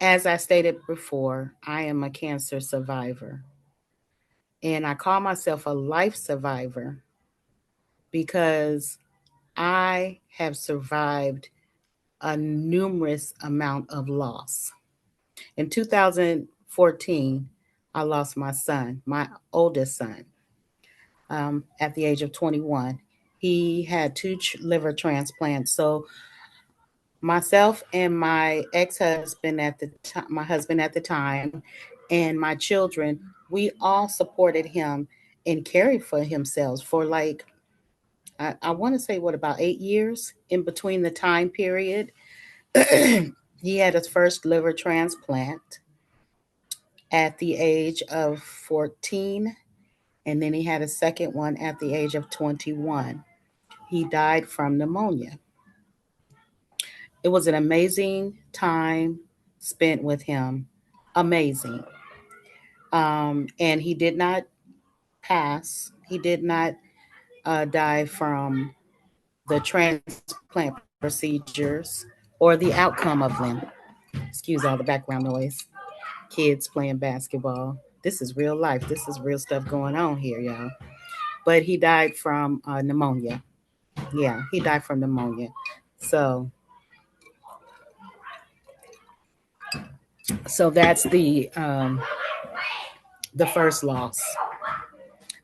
As I stated before, I am a cancer survivor. And I call myself a life survivor because I have survived a numerous amount of loss. In 2014, I lost my son, my oldest son, at the age of 21. He had two liver transplants. So myself and my ex-husband at the time, my husband at the time, and my children, we all supported him and cared for himself for like I want to say what about 8 years in between the time period. He had his first liver transplant at the age of 14, and then he had a second one at the age of 21. He died from pneumonia. It was an amazing time spent with him. Amazing. And he did not pass. He did not die from the transplant procedures or the outcome of them. Excuse all the background noise. Kids playing basketball. This is real life. This is real stuff going on here, y'all. But he died from pneumonia. Yeah, he died from pneumonia. So, so that's the first loss.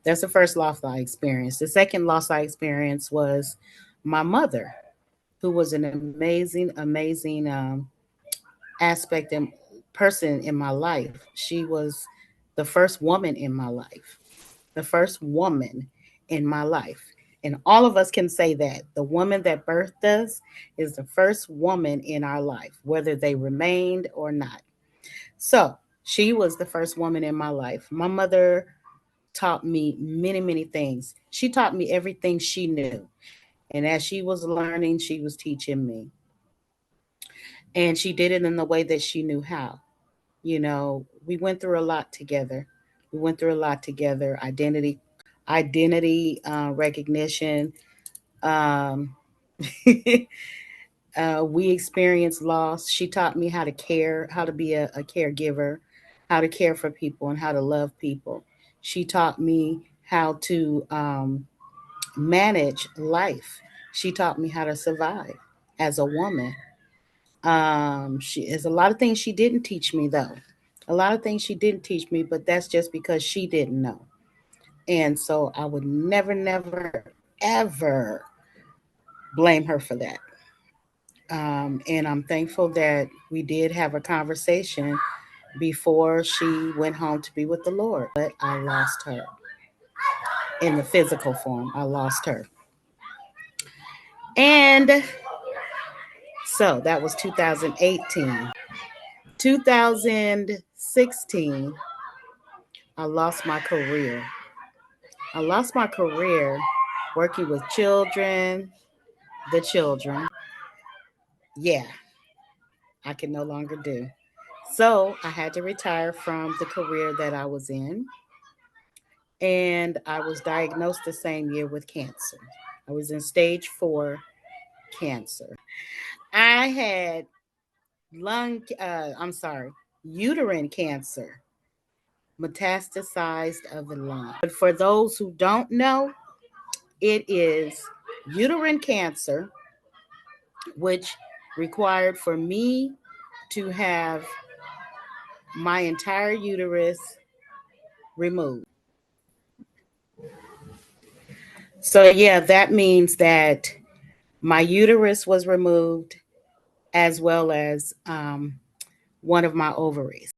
That's the first loss I experienced. The second loss I experienced was my mother, who was an amazing, amazing aspect and person in my life. She was the first woman in my life, the first woman in my life. And all of us can say that the woman that birthed us is the first woman in our life, whether they remained or not. So she was the first woman in my life. My mother taught me many, many things. She taught me everything she knew. And as she was learning, she was teaching me. And she did it in the way that she knew how. You know, we went through a lot together. We went through a lot together. Identity recognition. Um, we experienced loss. She taught me how to care, how to be a caregiver, how to care for people, and how to love people. She taught me how to manage life. She taught me how to survive as a woman. She is a lot of things she didn't teach me though. A lot of things she didn't teach me, but that's just because she didn't know. And so I would never, never, ever blame her for that. And I'm thankful that we did have a conversation before she went home to be with the Lord. But I lost her in the physical form. I lost her. And so that was 2018. 2016, I lost my career. I lost my career working with children, the children. Yeah, I can no longer do. So I had to retire from the career that I was in. And I was diagnosed the same year with cancer. I was in stage 4 cancer. I had uterine cancer, metastasized of the lung. But for those who don't know, it is uterine cancer, which required for me to have my entire uterus removed. So, yeah, that means that my uterus was removed as well as one of my ovaries.